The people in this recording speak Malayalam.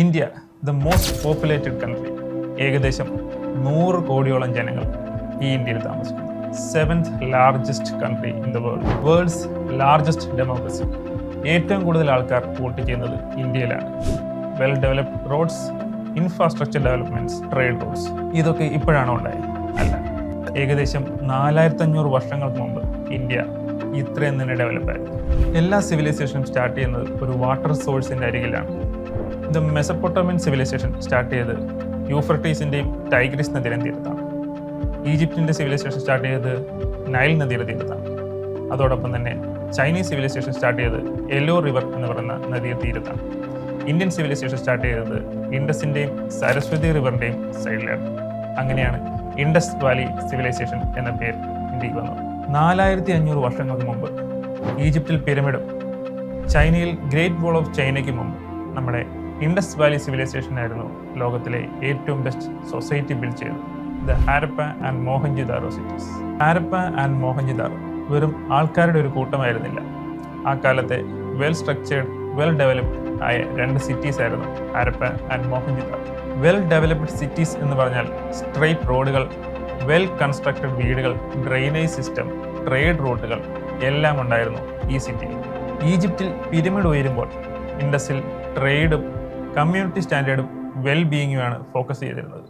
India the most populated country. ഏകദേശം 100 കോടിയോളം ജനങ്ങൾ ഈ ഇന്ത്യയിൽ താമസിക്കുന്നു. 7th largest country in the world. World's largest democracy. ഏറ്റവും കൂടുതൽ ആൾക്കാർ വോട്ട് ചെയ്യുന്നത് ഇന്ത്യയിലാണ്. Well developed roads, infrastructure developments, trade roads. ഇതൊക്കെ ഇപ്പോഴാണോ ഉണ്ടായത്? അല്ല. ഏകദേശം 4500 വർഷങ്ങൾക്ക് മുമ്പ് ഇന്ത്യ ഇത്രയും തന്നെ ഡെവലപ്പായിരുന്നു. എല്ലാ സിവിലൈസേഷനും സ്റ്റാർട്ട് ചെയ്യുന്നത് ഒരു വാട്ടർ സോഴ്സിന്റെ അരികിലാണ്. ദ മെസപ്പൊട്ടോമിയൻ സിവിലൈസേഷൻ സ്റ്റാർട്ട് ചെയ്തത് യൂഫ്രട്ടീസിന്റെയും ടൈഗ്രിസ് നദിയുടെ തീരത്താണ്. ഈജിപ്തിന്റെ സിവിലൈസേഷൻ സ്റ്റാർട്ട് ചെയ്തത് നൈൽ നദിയുടെ തീരത്താണ്. അതോടൊപ്പം തന്നെ ചൈനീസ് സിവിലൈസേഷൻ സ്റ്റാർട്ട് ചെയ്തത് യെല്ലോ റിവർ എന്ന് പറയുന്ന നദിയുടെ തീരത്താണ്. ഇന്ത്യൻ സിവിലൈസേഷൻ സ്റ്റാർട്ട് ചെയ്തത് ഇൻഡസിന്റെയും സരസ്വതി റിവറിന്റെയും സൈഡിലാണ്. അങ്ങനെയാണ് ഇൻഡസ് വാലി സിവിലൈസേഷൻ എന്ന പേര് ഇന്ത്യക്ക് വന്നത്. 4500 വർഷങ്ങൾക്ക് മുമ്പ് ഈജിപ്തിൽ പിരമിഡും ചൈനയിൽ ഗ്രേറ്റ് വാൾ ഓഫ് ചൈനയ്ക്ക് മുമ്പ് നമ്മുടെ ഇൻഡസ് വാലി സിവിലൈസേഷൻ ആയിരുന്നു ലോകത്തിലെ ഏറ്റവും ബെസ്റ്റ് സൊസൈറ്റി ബിൽഡ് ചെയ്തത്. The Harappa and Mohenjodaro cities. Harappa and Mohenjodaro വെറും ആൾക്കാരുടെ ഒരു കൂട്ടമായിരുന്നില്ല. ആ കാലത്തെ വെൽ സ്ട്രക്ചേർഡ്, വെൽ ഡെവലപ്ഡ് ആയ 2 സിറ്റീസ് ആയിരുന്നു Harappa and Mohenjodaro. Well developed cities എന്ന് പറഞ്ഞാൽ സ്ട്രെയിറ്റ് റോഡുകൾ, വെൽ കൺസ്ട്രക്റ്റഡ് വീടുകൾ, ഡ്രെയിനേജ് സിസ്റ്റം, ട്രേഡ് റൂട്ടുകൾ എല്ലാം ഉണ്ടായിരുന്നു ഈ സിറ്റിയിൽ. ഈജിപ്തിൽ പിരമിഡ് ഉയരുമ്പോൾ ഇൻഡസിൽ ട്രേഡും കമ്മ്യൂണിറ്റി സ്റ്റാൻഡേർഡും വെൽ ബീയിങ്ങുമാണ് ഫോക്കസ് ചെയ്തിരുന്നത്.